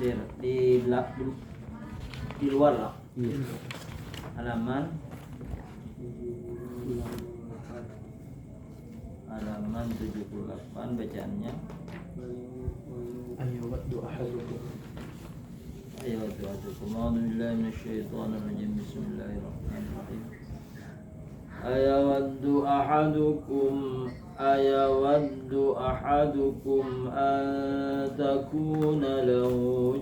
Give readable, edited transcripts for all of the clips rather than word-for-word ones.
tafsir di luar lah. Halaman 78 bacaannya. Ayawaddu ahadukum. A'udzu billahi minasyaitonir rajim. Bismillahirrahmanirrahim. Ayawaddu ahadukum an takuna lahu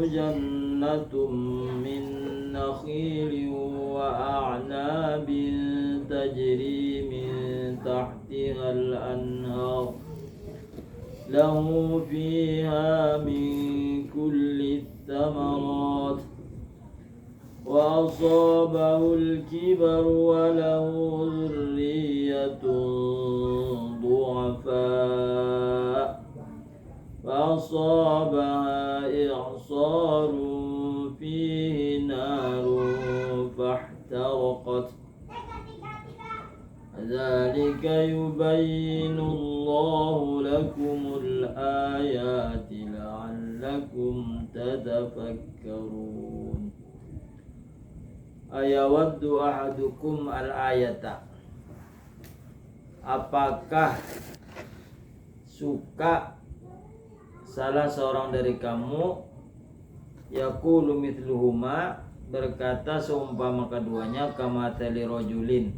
jannatum min nakhilin wa a'nabin tajri min tahtiha al-anhar lahu fiha min kulli thamarat wa asabahul kibar wa lahu dhurriyyatun du'afa fa asabaha i'sarun fihi narun fahtaraqat dzalika yubayyinu Allahu lakumul ayati la'allakum tatafakkarun. Ayawaddu ahadukum al-ayata. Apakah suka salah seorang dari kamu yaqulu mithluhuma, berkata seumpama keduanya, kama tali rajulin,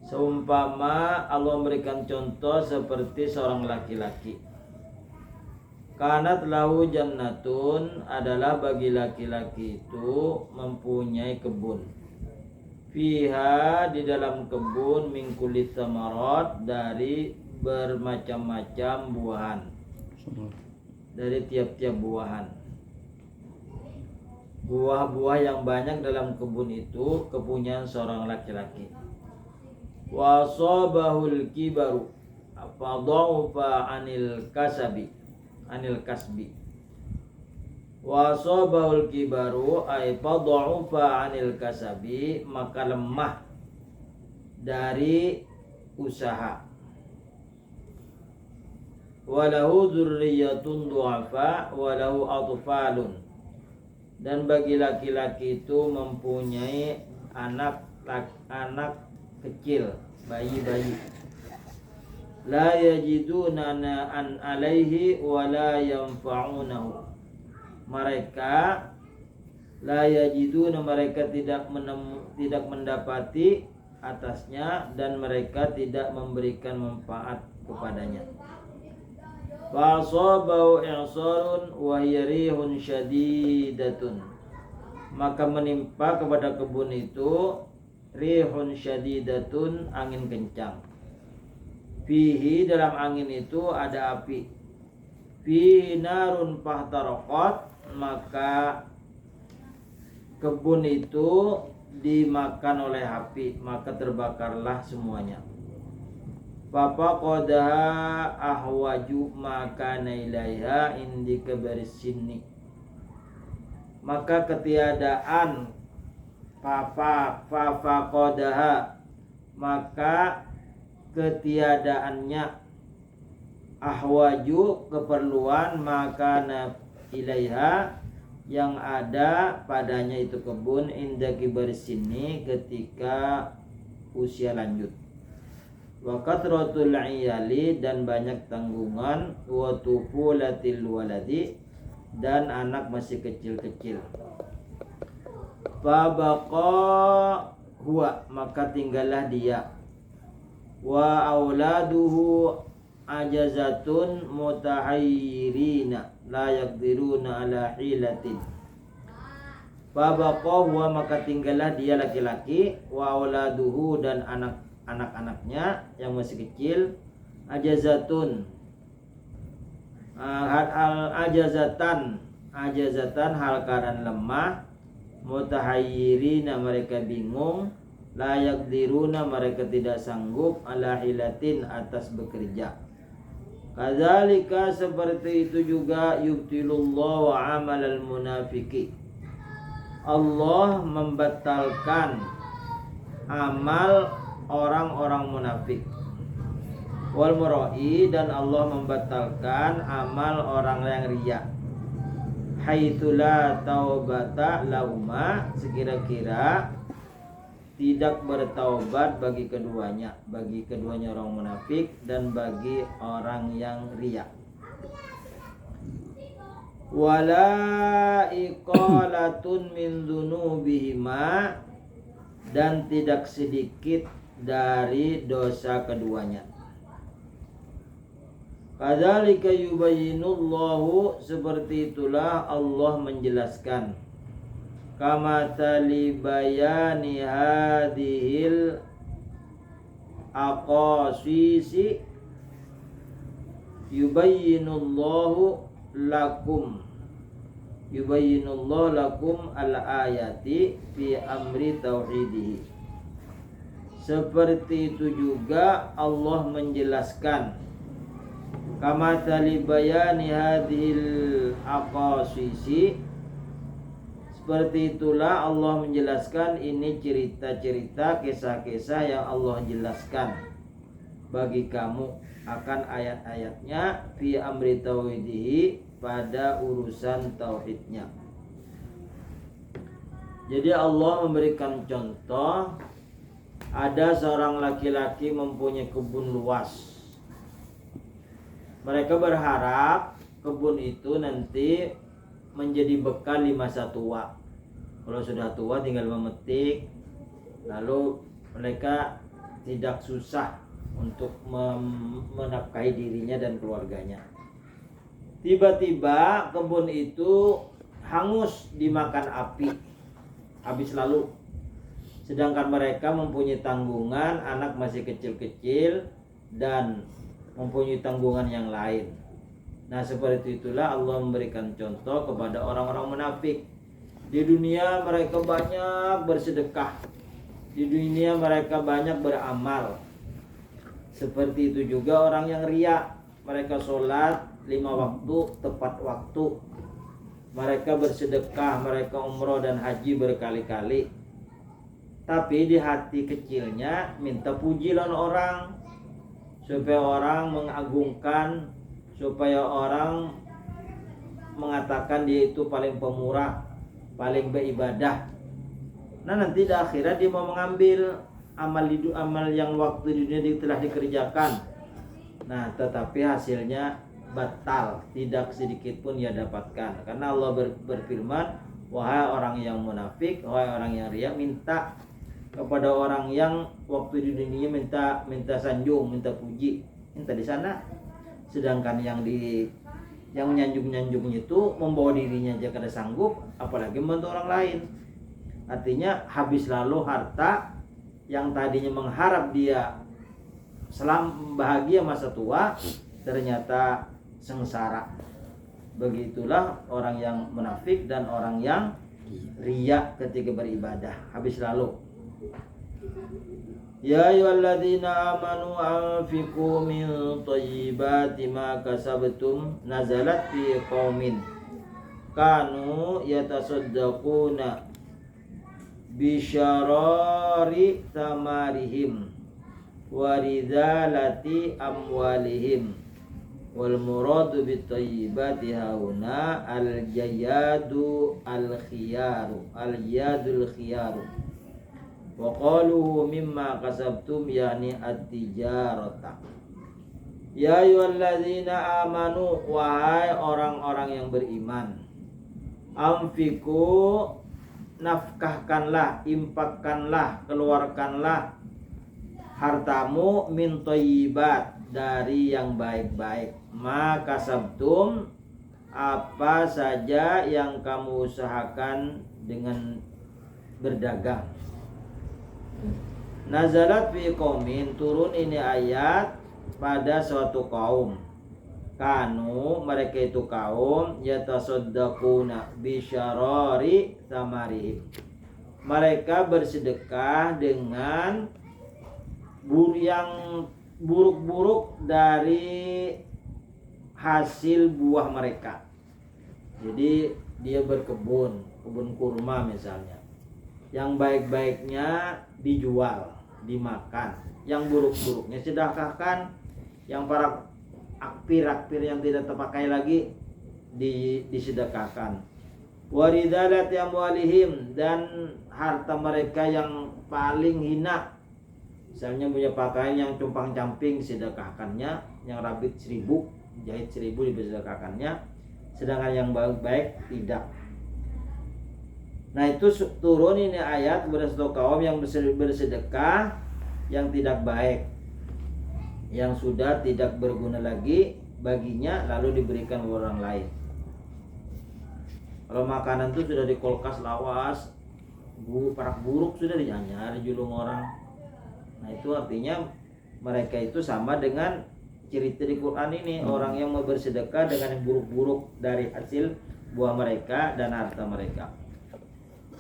seumpama Allah memberikan contoh seperti seorang laki-laki. Kanat lahu jannatun, adalah bagi laki-laki itu mempunyai kebun. Fiha, di dalam kebun, min kulli thamarat, dari bermacam-macam buahan, dari tiap-tiap buahan. Buah-buah yang banyak dalam kebun itu kepunyaan seorang laki-laki. Wa asabahul kibaru fadha'ufa anil kasbi wa asabahul kibaru ay fadha'ufa anil kasabi, maka lemah dari usaha. Walahu dzurriyyatun du'afa walahu atfalun, dan bagi laki-laki itu mempunyai anak kecil, bayi-bayi. La yajiduna an alaihi wa la yanfa'unahu. Mereka la yajiduna, mereka tidak mendapati atasnya, dan mereka tidak memberikan manfaat kepadanya. Fa asabahu i'sarun wa hiya rihun syadidatun, maka menimpa kepada kebun itu rihun syadidatun, angin kencang. Fihi, dalam angin itu ada api. Fihi narun fahtaraqat, maka kebun itu dimakan oleh api, maka terbakarlah semuanya. Fafaqadaha ahwaju maka nailaiha indi kabaris sinni, maka ketiadaan fafaqadaha, maka ketiadaannya, ahwaju keperluan, maka ilaiha yang ada padanya itu kebun, inda kibaris sinni ketika usia lanjut. Wa kathratul iyali, dan banyak tanggungan, wa tufulatil waladi, dan anak masih kecil-kecil. Fa baqa huwa, maka tinggallah dia. Wa auladuhu ajazatun mutahayyirina la yaqdiruna ala hilatin. Fa baqa huwa, maka tinggallah dia laki-laki, wa auladuhu, dan anak-anaknya yang masih kecil, ajazatun ajazatan hal keadaan lemah, mutahayyirina, mereka bingung, la yaqdiruna, mereka tidak sanggup, ala hilatin, atas bekerja. Kadzalika, seperti itu juga, yubtilullahu amalal munafiki, Allah membatalkan amal orang-orang munafik. wal mura'i, dan Allah membatalkan amal orang yang riya. Haitsu la taubata lahuma, sekira-kira tidak bertaubat bagi keduanya orang munafik dan bagi orang yang riya. Wala iqalatun min dzunubihima, dan tidak sedikit dari dosa keduanya. Kadzalika yubayyinullahu, seperti itulah Allah menjelaskan. Kama tali bayani hadhil aqasisi yubayyinullahu lakum al-ayati fi amri tauhidihi. Seperti itu juga Allah menjelaskan. Kama tali bayani hadhil aqasisi, seperti itulah Allah menjelaskan ini cerita-cerita, kisah-kisah yang Allah jelaskan bagi kamu akan ayat-ayatnya fi amri tauhidihi, pada urusan tauhidnya. Jadi Allah memberikan contoh, ada seorang laki-laki mempunyai kebun luas. Mereka berharap kebun itu nanti menjadi bekal di masa tua. Kalau sudah tua tinggal memetik, lalu mereka tidak susah untuk menafkahi dirinya dan keluarganya. Tiba-tiba kebun itu hangus dimakan api, habis lalu. Sedangkan mereka mempunyai tanggungan, anak masih kecil-kecil dan mempunyai tanggungan yang lain. Nah, seperti itulah Allah memberikan contoh kepada orang-orang munafik. Di dunia mereka banyak bersedekah, di dunia mereka banyak beramal. Seperti itu juga orang yang riya. Mereka sholat 5 waktu tepat waktu, mereka bersedekah, mereka umroh dan haji berkali-kali, tapi di hati kecilnya minta pujian orang, supaya orang mengagungkan, supaya orang mengatakan dia itu paling pemurah, paling beribadah. Nah, nanti di akhirat dia mau mengambil amal yang waktu di dunia telah dikerjakan. Nah, tetapi hasilnya batal, tidak sedikit pun ia dapatkan. Karena Allah berfirman, wahai orang yang munafik, wahai orang yang riya, minta kepada orang yang waktu di dunia minta sanjung, minta puji, minta di sana. Sedangkan yang menyanjung-nyanjungnya itu membawa dirinya aja kada sanggup, apalagi membantu orang lain. Artinya habis lalu harta yang tadinya mengharap dia bahagia masa tua, ternyata sengsara. Begitulah orang yang munafik dan orang yang riya ketika beribadah, habis lalu. Ya ayyuhalladzina amanu anfiqu min thayyibati ma kasabtum, nazalat fi qaumin kanu yatasaddaquna bi syarari tamarihim wa ridalati amwalihim, wal muradu bit thayyibati hauna al jayadu al khiyaru, al yadul khiyaru. Wa qalu mimma kasabtum, yani at-tijarata. Ya ayyuhalladzina amanu, wahai orang-orang yang beriman, anfiku, nafkahkanlah, infakkanlah, keluarkanlah hartamu min thayyibat, dari yang baik-baik, ma kasabtum, apa saja yang kamu usahakan dengan berdagang. Nazalat fi qaumin, turun ini ayat pada suatu kaum. Kanu, mereka itu kaum, yatasaddaquna bi syarari tamarihim, mereka bersedekah dengan yang buruk-buruk dari hasil buah mereka. Jadi dia berkebun, kebun kurma misalnya, yang baik-baiknya dijual, dimakan, yang buruk-buruknya sedekahkan. yang para akpir yang tidak terpakai lagi disedekahkan. Waridalati amwalihim, dan harta mereka yang paling hina, misalnya punya pakaian yang compang-camping disedekahkannya, yang rabit 1000 jahit 1000 disedekahkannya, sedangkan yang baik tidak. Nah itu turun ini ayat kepada satu kaum yang bersedekah yang tidak baik, yang sudah tidak berguna lagi baginya, lalu diberikan ke orang lain. Kalau makanan itu sudah di kulkas lawas, parak buruk sudah dianyar julung orang. Nah itu artinya mereka itu sama dengan cerita di Quran ini, orang yang mau bersedekah dengan yang buruk-buruk dari hasil buah mereka dan harta mereka.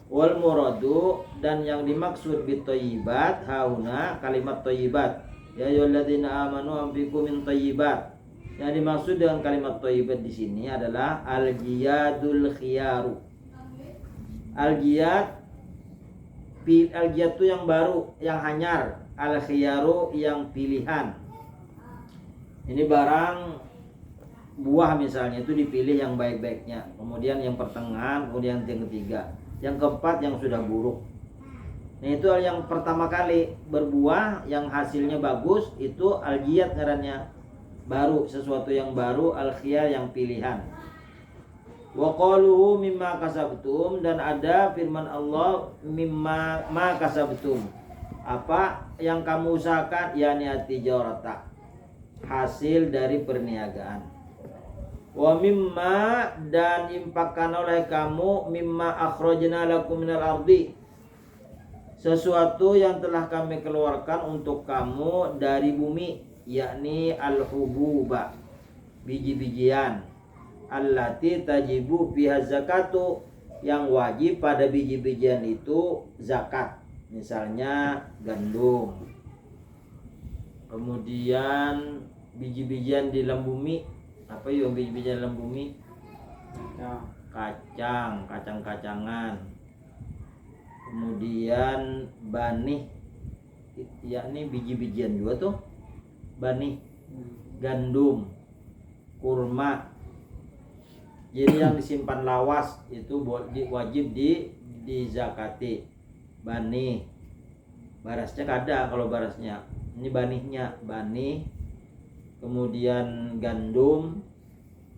Wal muradu, dan yang dimaksud bithayyibat hauna kalimat thayyibat, ya ayyuhalladzina amanu anfiqu min thayyibat. Yang dimaksud dengan kalimat thayyibat di sini adalah al-jiyadul khiyaru. Al-jiyad itu yang baru, yang hanyar. Al-khiyaru yang pilihan. Ini barang buah misalnya itu dipilih yang baik-baiknya, kemudian yang pertengahan, kemudian yang ketiga, yang keempat yang sudah buruk. Nah itu yang pertama kali berbuah yang hasilnya bagus, itu al-jiyad ngarannya, baru, sesuatu yang baru, al-khiyar yang pilihan. Wa qaluhu mimma kasabtum, dan ada firman Allah mimma ma kasabtum, apa yang kamu usahakan, yakni at-tijarata, hasil dari perniagaan. Wa mimma, dan infakkan oleh kamu, mimma akhrajna lakum minal ardi, sesuatu yang telah kami keluarkan untuk kamu dari bumi, yakni al-hububa, biji-bijian, allati tajibu fiha zakatu, yang wajib pada biji-bijian itu zakat, misalnya gandum. Kemudian biji-bijian di dalam bumi, apa yang biji-bijian dalam bumi? Kacang-kacangan. Kemudian banih, yakni biji-bijian juga tuh, banih, gandum, kurma. Jadi yang disimpan lawas itu wajib dizakati. Banih, barasnya kada, kalau barasnya ini banihnya, banih, kemudian gandum,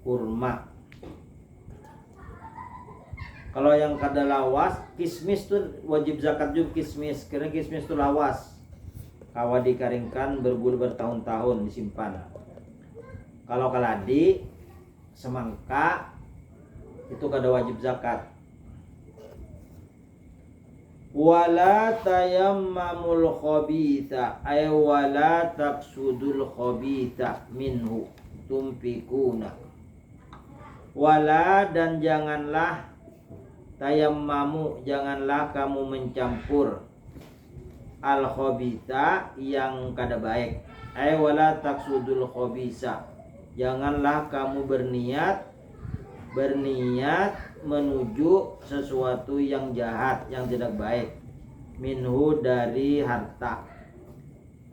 kurma. Kalau yang kada lawas, kismis tuh wajib zakat juga, kismis, karena kismis itu lawas, kawa dikeringkan bertahun-tahun disimpan. Kalau kaladi, semangka, itu kada wajib zakat. Wala tayammamul khabitha, ay wala taqsudul khabitha minhu tumfikuna. Wala, dan janganlah, tayammamu, janganlah kamu mencampur, al khabitha, yang kada baik. Ay wala taqsudul khabisa, janganlah kamu berniat menuju sesuatu yang jahat, yang tidak baik, minhu, dari harta.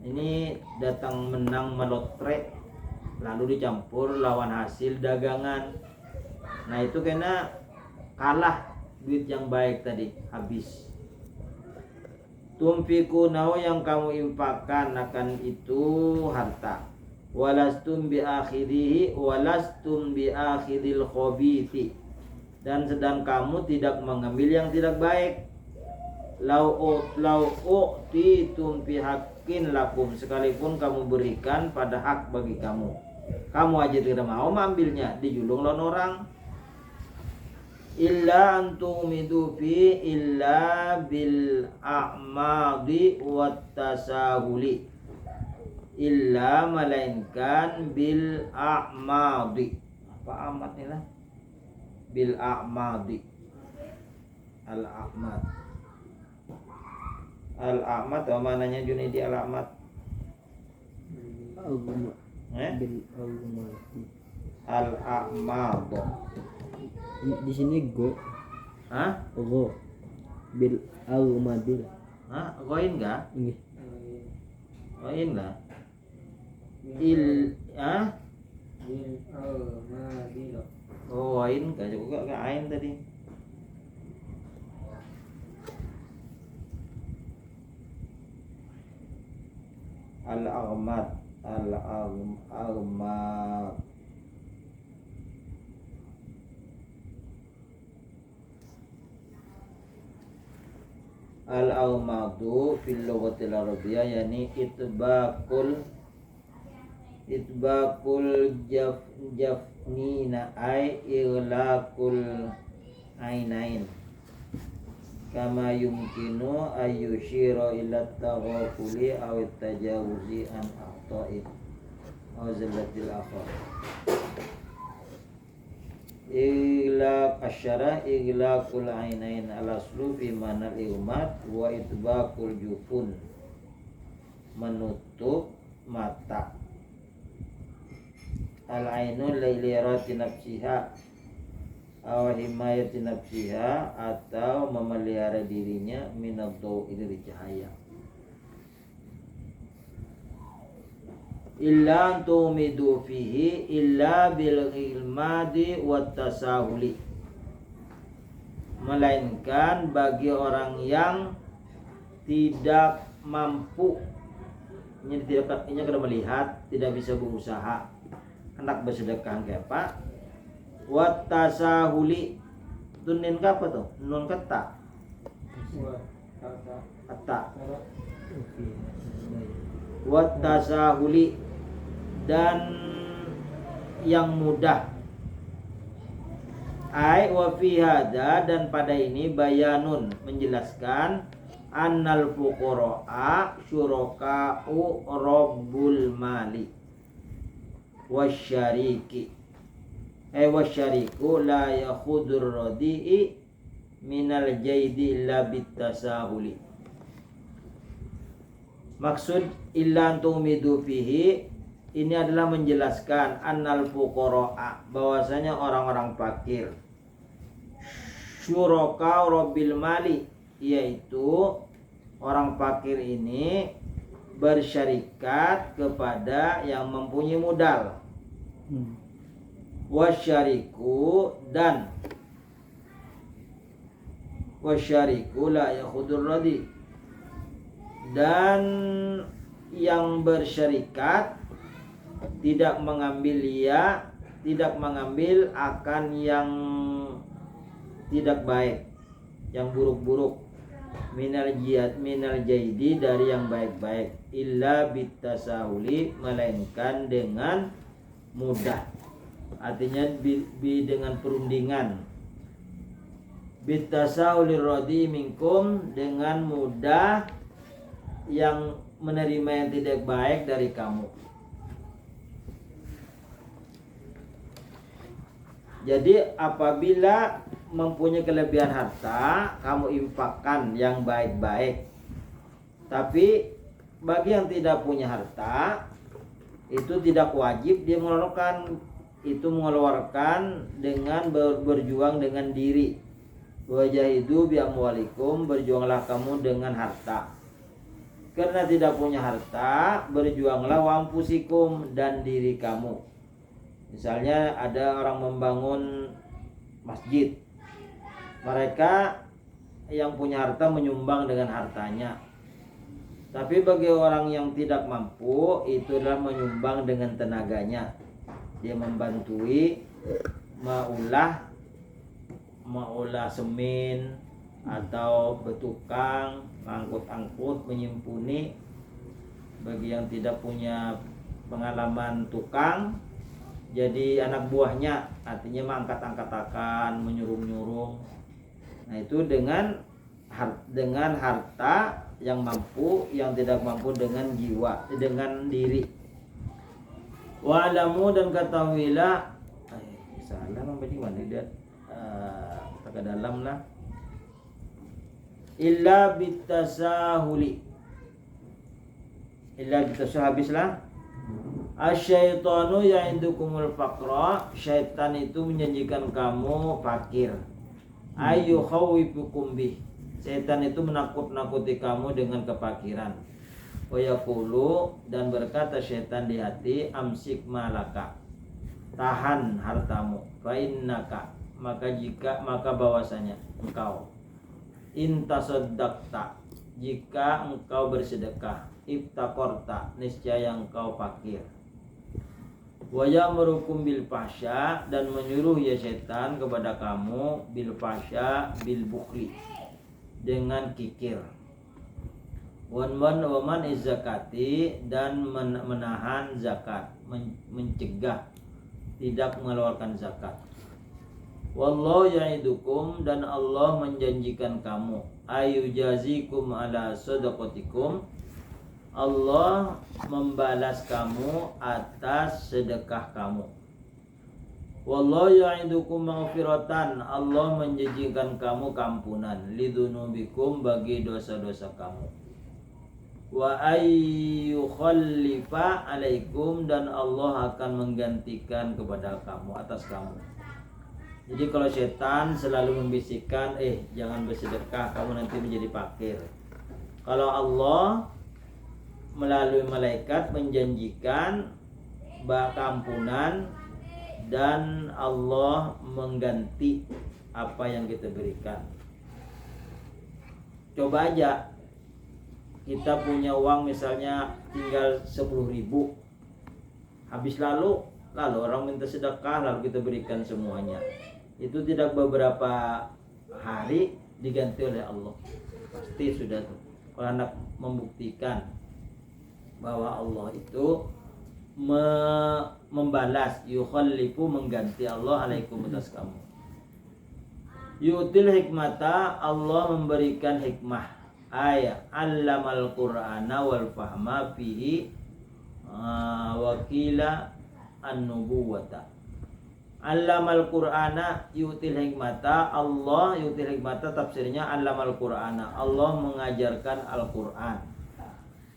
Ini datang menang melotre, lalu dicampur lawan hasil dagangan. Nah itu kena kalah duit yang baik tadi, habis. Tumfikunau, yang kamu infakkan akan itu harta. Walastum bi akhirihi, walastum bi akhiril khabithi, dan sedang kamu tidak mengambil yang tidak baik. Lau u'titum fi haqqin lakum, sekalipun kamu berikan pada hak bagi kamu, kamu aja tidak mau mengambilnya, dijulung lawan orang. Illa antumidu fi illa bil a'madi wat tasahuli, illa, melainkan bil a'madi. Apa amat nih lah? Bil a'madi, al a'mad. Al a'mad apa mananya Junidi? Al a'mad bil al a'mad. Di sini go. Hah? Go. Bil a'madil. Hah? Goin enggak? Ini. Goin enggak? Oh, ain enggak juga ke ain tadi. Al-aghmat, al-aghmat. Al-aghmatu fil lughatil arabiyyah yani itbaqul jafnina ay ighlaqul ainain kama yumkinu ayyushira ila taghafuli aw tajawuzi an aqta'id aw zallatil akhar. Iglaq asyara iglaqul ainain al-aslu fi manal igmat wa itbaqul jufun, menutup mata. Al-ainul lailirati nafsiha aw himayati nafsiha, atau memelihara dirinya minadau dari cahaya. Illa tumidu fihi illa bil ilmadi wat tasahuli, melainkan bagi orang yang tidak mampu, ini tidak melihat, tidak bisa berusaha, hendak bersedekah ke apa? Wat tasahuli, tunin apa tuh? Nun kata. Kata. Wat tasahuli, dan yang mudah. Ai wa fi hada, dan pada ini bayanun, menjelaskan annal fuqara'a syuraka'u rabbul mali wasyariki wasyariku la yakhudur radi'i minal jaidi illa bitasahuli. Maksud illa tumidu fihi ini adalah menjelaskan annal fuqara'a, bahwasanya orang-orang fakir, syuraka rabbil mali, yaitu orang fakir ini bersyarikat kepada yang mempunyai modal. Wasyariku, dan wasyariku la yakhudur radi, dan yang bersyarikat tidak mengambil akan yang tidak baik, yang buruk-buruk, minal jaidi, dari yang baik-baik, illa bitasahuli, melainkan dengan mudah, artinya dengan perundingan, bitasahuli radi minkum, dengan mudah yang menerima yang tidak baik dari kamu. Jadi apabila mempunyai kelebihan harta, kamu infakkan yang baik-baik. Tapi bagi yang tidak punya harta, itu tidak wajib dia mengeluarkan, itu mengeluarkan dengan berjuang dengan diri. Wajahidu bi amwalikum, berjuanglah kamu dengan harta. Karena tidak punya harta, berjuanglah wa ampusikum, dan diri kamu. Misalnya ada orang membangun masjid, mereka yang punya harta menyumbang dengan hartanya. Tapi bagi orang yang tidak mampu, itu adalah menyumbang dengan tenaganya. Dia membantui maulah semen, atau bertukang, angkut-angkut, menyimpuni. Bagi yang tidak punya pengalaman tukang, jadi anak buahnya, artinya mengangkat-angkat, menyuruh-nyuruh. Nah itu dengan harta yang mampu, yang tidak mampu dengan jiwa, dengan diri. Wa'lamu, dan ketahuilah, salah membaca mana dia ke dalam lah. Illa bitasahuli, habislah. Asyaitanu ya'idukumul faqra, syaitan itu menjanjikan kamu fakir. Ayu khawifukum bih, syaitan itu menakut-nakuti kamu dengan kefakiran. Wa yaqulu, dan berkata syaitan di hati, amsik malaka, tahan hartamu, fa innaka, maka bahwasanya engkau, intasaddaqta, jika engkau bersedekah, ibtakorta, niscaya engkau fakir. Wa ya'murukum bil fahsya, dan menyuruh ya setan kepada kamu, bil fahsya, bil bukhli, dengan kikir. Waman zakati, dan menahan zakat, mencegah tidak mengeluarkan zakat. Wallahu ya'idukum, dan Allah menjanjikan kamu, ayujazikum ala sadaqatikum, Allah membalas kamu atas sedekah kamu. Wallahu ya'idukum maghfiratan, Allah menjanjikan kamu kampunan, lidunubikum, bagi dosa-dosa kamu. Wa ayyukhallifa alaikum, dan Allah akan menggantikan kepada kamu, atas kamu. Jadi kalau setan selalu membisikkan, jangan bersedekah, kamu nanti menjadi fakir. Kalau Allah melalui malaikat menjanjikan kampunan, dan Allah mengganti apa yang kita berikan. Coba aja, kita punya uang misalnya tinggal 10.000, habis lalu orang minta sedekah, lalu kita berikan semuanya. Itu tidak beberapa hari diganti oleh Allah, pasti sudah tuh. Kalau anak membuktikan bahwa Allah itu membalas, yukhallifu, mengganti, Allah alaikum, atas kamu. Yu'til hikmata, Allah memberikan hikmah, ayat allamal qur'ana wal fahma fihi wakila an-nubuwata. Allamal qur'ana yu'til hikmata, Allah yu'til hikmata, tafsirnya allamal qur'ana, Allah mengajarkan Al-Qur'an,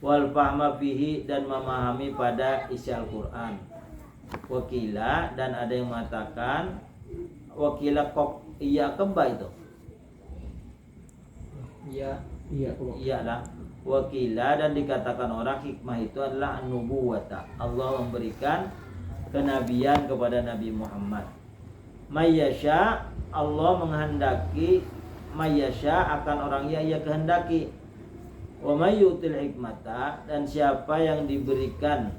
wal fahma fihi, dan memahami pada isi Al-Qur'an. Wakila, dan ada yang mengatakan wakila kok iya keba itu. Iya lah. Wakila, dan dikatakan orang hikmah itu adalah an-nubuwata, Allah memberikan kenabian kepada Nabi Muhammad. Mayyasha, Allah menghendaki, mayyasha, akan orang yang ia kehendaki. Wa may yu'til hikmata, dan siapa yang diberikan,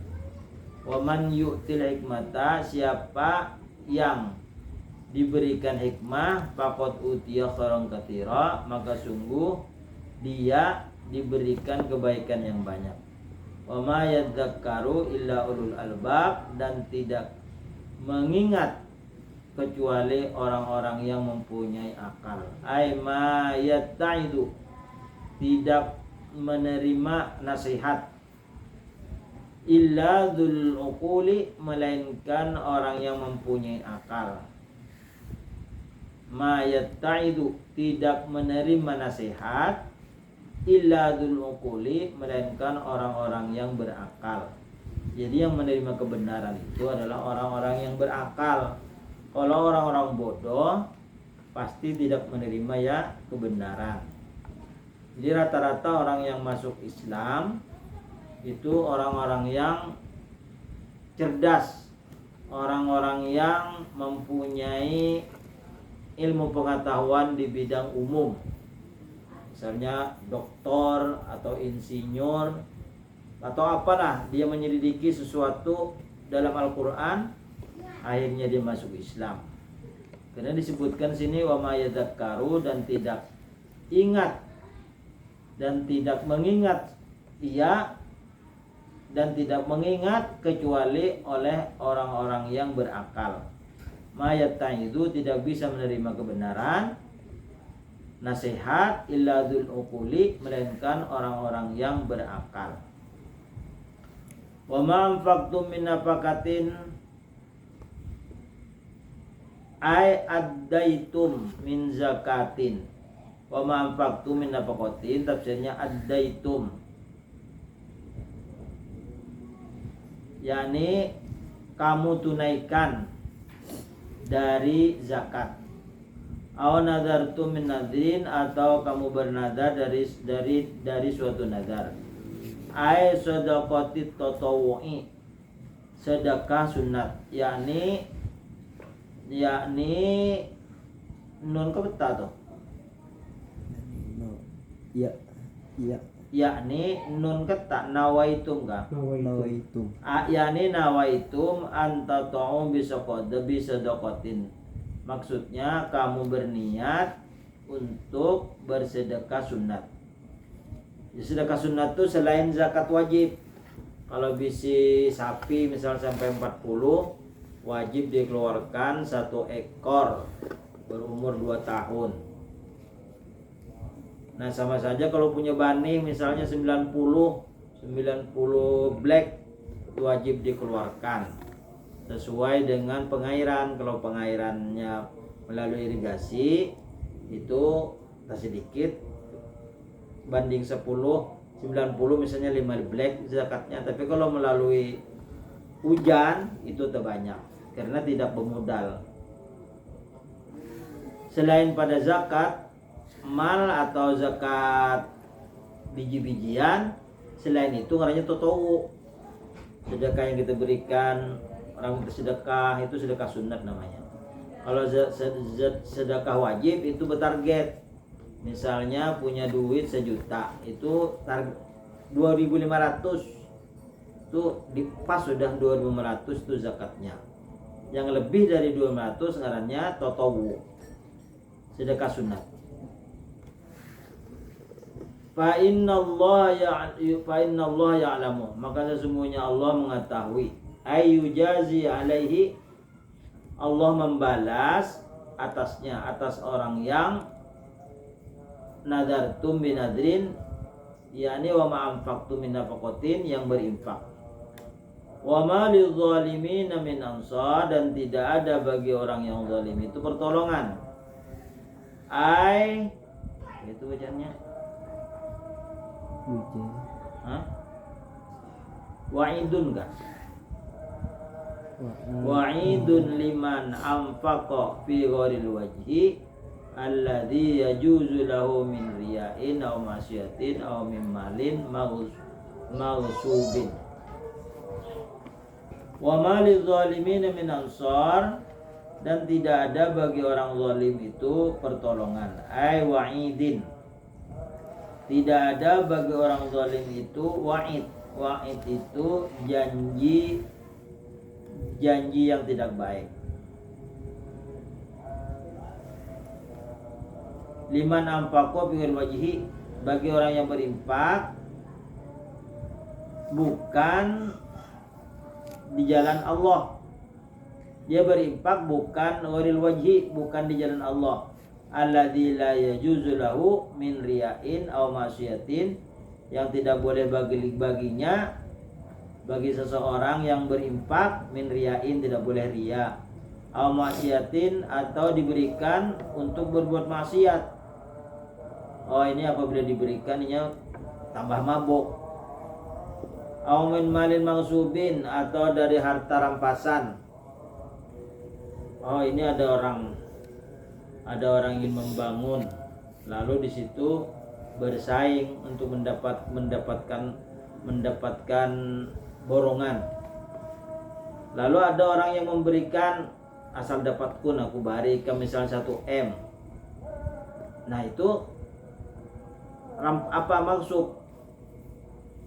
wa man yu'til hikmata, siapa yang diberikan hikmah, faqad utiya khairan katsira, maka sungguh dia diberikan kebaikan yang banyak. Wa ma yadzakkaru illa ulul albab, dan tidak mengingat kecuali orang-orang yang mempunyai akal. Ai ma yatta'idu, tidak menerima nasihat, illa dzul uquli, melainkan orang yang mempunyai akal. Ma yatta'idu, tidak menerima nasihat, illa dzul uquli, melainkan orang-orang yang berakal. Jadi yang menerima kebenaran itu adalah orang-orang yang berakal. Kalau orang-orang bodoh pasti tidak menerima ya kebenaran. Jadi rata-rata orang yang masuk Islam itu orang-orang yang cerdas, orang-orang yang mempunyai ilmu pengetahuan di bidang umum. Misalnya doktor atau insinyur atau apalah, dia menyelidiki sesuatu dalam Al-Qur'an, akhirnya dia masuk Islam. Karena disebutkan sini wa ma yadzakkaru, dan tidak ingat dan tidak mengingat ia, dan tidak mengingat kecuali oleh orang-orang yang berakal. Mayat itu tidak bisa menerima kebenaran, nasihat, illa dzul uquli, melainkan orang-orang yang berakal. Wa ma anfaqtum min nafaqatin ay addaitum min zakatin. Wa ma anfaqtum min nafaqatin, tafsirnya addaitum, yakni kamu tunaikan dari zakat. Aw nadartum min nadrin, atau kamu bernadar dari suatu nadar. Ai sedekati tatawu'i, sedekah sunat, yakni nun ke beta tuh, No. Ya. Ya. yakni nun kata nawaitum kah? Nawaitum. Yakni nawaitum anta ta'um bisadaqatin. Maksudnya kamu berniat untuk bersedekah sunat. Sedekah sunat itu selain zakat wajib. Kalau bisi sapi misal sampai 40, wajib dikeluarkan 1 ekor berumur 2 tahun. Nah, sama saja kalau punya bani misalnya 90 black, wajib dikeluarkan sesuai dengan pengairan. Kalau pengairannya melalui irigasi itu sedikit, banding 10 90 misalnya 5 black zakatnya. Tapi kalau melalui hujan itu terbanyak karena tidak bermodal. Selain pada zakat mal atau zakat biji-bijian, selain itu namanya tatawu, sedekah yang kita berikan orang bersedekah, itu sedekah sunat namanya. Kalau sedekah wajib itu bertarget. Misalnya punya duit 1 juta, itu target 2.500, itu dipas sudah 2.500 itu zakatnya. Yang lebih dari 2.500 ngarannya tatawu, sedekah sunat. Fa inna Allah ya'lamu, maka sesungguhnya Allah mengetahui. Ayyujazi alaihi, Allah membalas atasnya, atas orang yang nadartum binadrin, yakni wa ma'anfaqtum min nafaqatin, yang berinfak. Wa ma lidzalimin min ansar, dan tidak ada bagi orang yang zalim itu pertolongan. Itu bacanya. Hah? Wa'idun enggak? Wa'idun liman anfaqa fi ghairil wajhi alladhi yajuzu lahu min riya'in aw masyiatin aw min malin maghsubin. Wa ma lidzalimin min ansar, dan tidak ada bagi orang zalim itu pertolongan. Ai wa'idin, tidak ada bagi orang zalim itu wa'id. Wa'id itu janji yang tidak baik. Liman anfaqa bi wajhi, bagi orang yang berinfak bukan di jalan Allah. Dia berinfak bukan ghairil wajhi, bukan di jalan Allah. Alladzi la yajuzu lahu min riya'in aw masyiatin, yang tidak boleh baginya, bagi seseorang yang berinfak min riya'in, tidak boleh riya, aw masyiatin, atau diberikan untuk berbuat maksiat. Oh, ini apabila diberikan ini tambah mabuk. Aw min malin maghsubin, atau dari harta rampasan. Oh, ini ada orang ingin membangun, lalu di situ bersaing untuk mendapatkan borongan. Lalu ada orang yang memberikan asal dapatku aku barikan misalnya 1 M. Nah, itu apa maksud?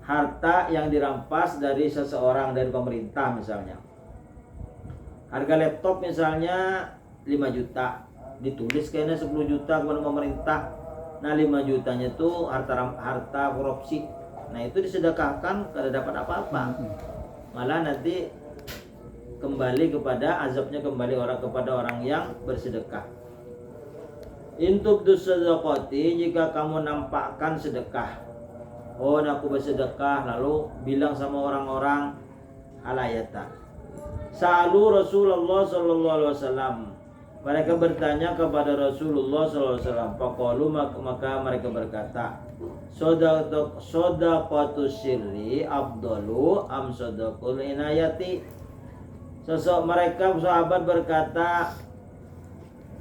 Harta yang dirampas dari seseorang, dari pemerintah misalnya. Harga laptop misalnya 5 juta, ditulis kayaknya 10 juta kepada pemerintah. Nah, 5 jutanya itu harta korupsi. Nah, itu disedekahkan, tidak dapat apa-apa. Malah nanti kembali kepada azabnya, kembali kepada orang yang bersedekah. Intubdus sedekati, jika kamu nampakkan sedekah. Oh, aku bersedekah, lalu bilang sama orang-orang halayata. Sa'alu Rasulullah sallallahu alaihi wasallam. Mereka bertanya kepada Rasulullah sallallahu alaihi wasallam. Faqalu, maka mereka berkata, Shadaqatus sirri afdalu am shadaqul inayati. Mereka sahabat berkata,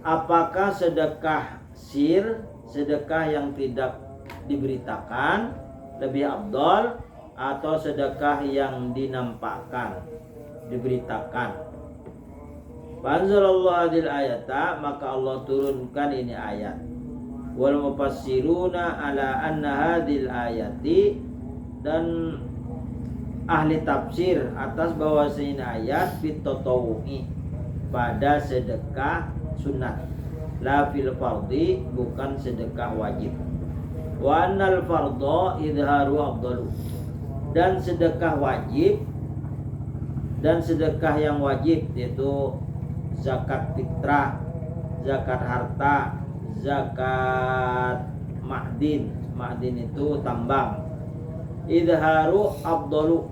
apakah sedekah sir, sedekah yang tidak diberitakan, lebih afdal, atau sedekah yang dinampakkan, diberitakan. Fanzalallahu hadil ayata, maka Allah turunkan ini ayat. Wal mufassiruna ala anna hadil ayati, dan ahli tafsir atas bahwasanya ayat fit tatawu'i, pada sedekah sunat, la fil fardhi, bukan sedekah wajib. Wa annal fardha idharu afdalu, dan sedekah wajib, dan sedekah yang wajib yaitu zakat fitrah, zakat harta, zakat ma'din. Ma'din itu tambang. Idharu afdalu,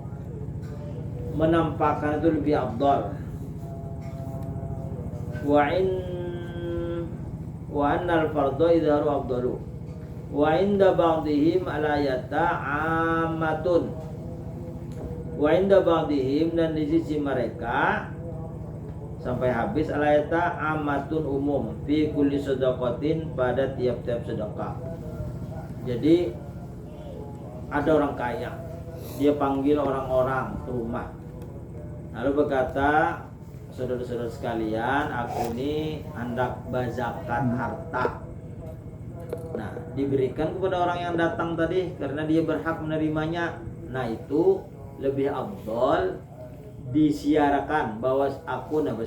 menampakkan itu lebih afdal. Wa annal fardhu idharu afdalu. Wa inda ba'dihim alayata ammatun. Wa inda ba'dihim, dan di sisi mereka sampai habis alayata ammatun, umum, fi kulli sedaqatin, pada tiap-tiap sedekah. Jadi ada orang kaya, dia panggil orang-orang ke rumah, lalu berkata, saudara-saudara sekalian, aku ini hendak berzakat harta. Nah, diberikan kepada orang yang datang tadi karena dia berhak menerimanya. Nah, itu lebih afdal disiarakan bahwa aku nak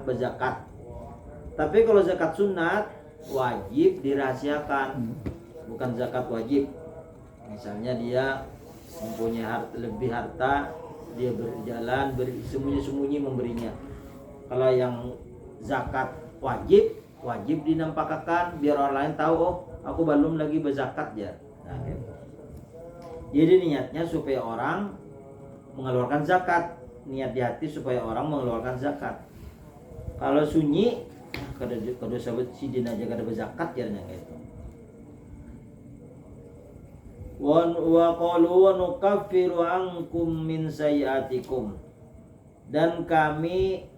berzakat. Tapi kalau zakat sunat wajib dirahasiakan, bukan zakat wajib. Misalnya dia mempunyai lebih harta, dia berjalan sembunyi-sembunyi memberinya. Kalau yang zakat wajib dinampakkan biar orang lain tahu, oh aku belum lagi berzakat ya. Nah, jadi niatnya supaya orang mengeluarkan zakat, niat di hati supaya orang mengeluarkan zakat. Kalau sunyi, kada sahabat sidin aja kada berzakat jarnya gitu. Wa qalu wa nukaffiru ankum min sayyiatikum, dan kami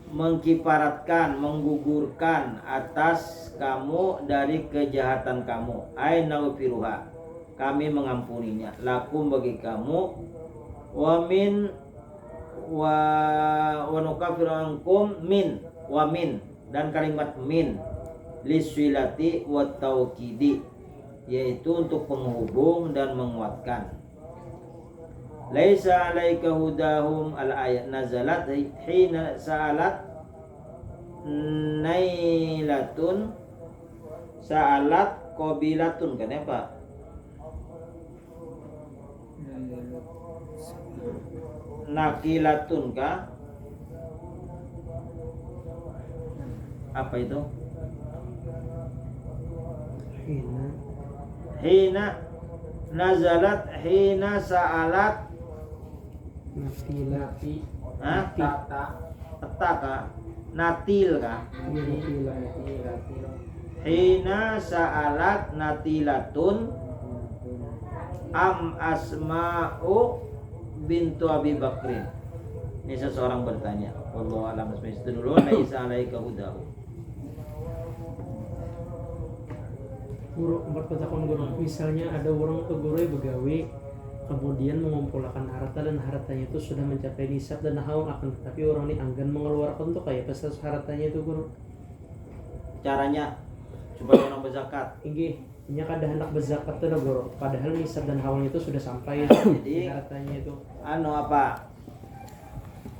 mengkifaratkan, menggugurkan atas kamu dari kejahatan kamu. Aina ufiruha, kami mengampuninya, lakum bagi kamu. Wa nukaffiru ankum min, wa min, dan kalimat min liswilati wa taukidi, yaitu untuk penghubung dan menguatkan. Laisa alaika hudahum, al ayat nazalat hina sa'alat nailatun, sa'alat qabilatun, kan ya Pak? Nakilatun kah? Apa itu? Hina nazalat hina sa'alat nati Tata kah? Natil kah? Hina sa'alat natilatun am asma'u bintu Abi Bakrin. Ini seseorang bertanya. Wallahu a'lam bishawab. Itu dulu, laisa alaika hudahu. Guru berpetakon guru, misalnya ada orang ke guru begawe, kemudian mengumpulkan harta dan hartanya itu sudah mencapai nisab dan haul, akan tetapi orang ini enggan mengeluarkan untuk kayak besar hartanya itu guru. Caranya supaya orang berzakat. Inggih, nya kada hendak berzakat tuh guru, padahal nisab dan haulnya itu sudah sampai. Jadi hartanya itu apa?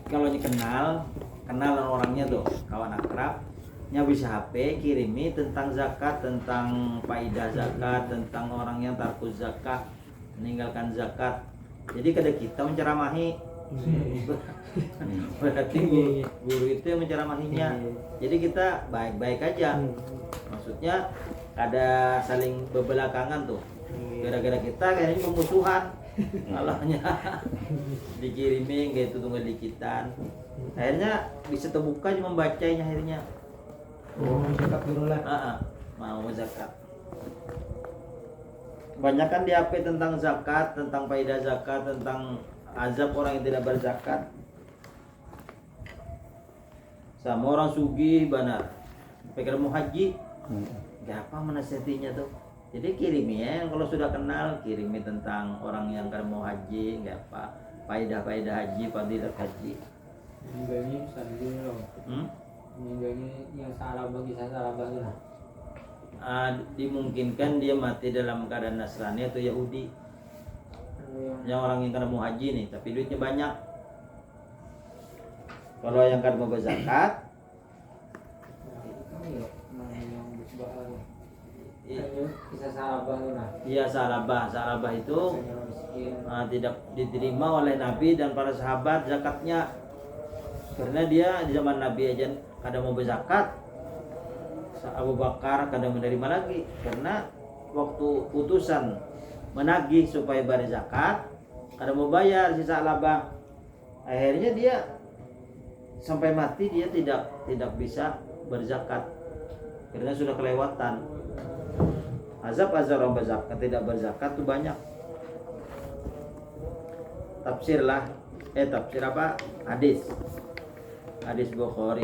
Kalau kenal orangnya tuh, kawan akrab, nya bisa HP kirimi tentang zakat, tentang faidah zakat, tentang orang yang tarkus zakat, meninggalkan zakat. Jadi kada kita menceramahi. Berarti guru itu yang menceramahinya. Jadi kita baik-baik aja. Maksudnya ada saling berbelakangan tuh. Gara-gara kita kayaknya pemusuhan. Kalahnya dikirimi gitu, tunggu dikitan. Akhirnya bisa terbuka cuma membacanya akhirnya. zakat guru lah. Mau zakat. Banyak kan di HP tentang zakat, tentang faedah zakat, tentang azab orang yang tidak berzakat. Sama orang sugih benar. Pikir mau haji, apa menasihatinya tuh? Jadi kirimi kalau sudah kenal kirimi tentang orang yang kan mau haji, nggak apa, faedah haji, fadilah haji. Meninggalnya bisa dulu loh. Hmm? Meninggalnya yang salah bagi saya salah bagi lah. Dimungkinkan dia mati dalam keadaan Nasrani atau Yahudi. Yang orang yang kan mau haji nih, tapi duitnya banyak. Kalau yang kan mau berzakat, Kisah sahabat lah. iya salabah itu tidak diterima oleh Nabi dan para sahabat zakatnya, karena dia di zaman Nabi aja kadang mau berzakat, Abu Bakar kadang menerima lagi, karena waktu putusan menagih supaya bayar zakat kadang mau bayar sisa laba, akhirnya dia sampai mati dia tidak bisa berzakat karena sudah kelewatan. Azab orang berzakat tidak berzakat tuh banyak. Tafsir apa? Hadis Bukhari.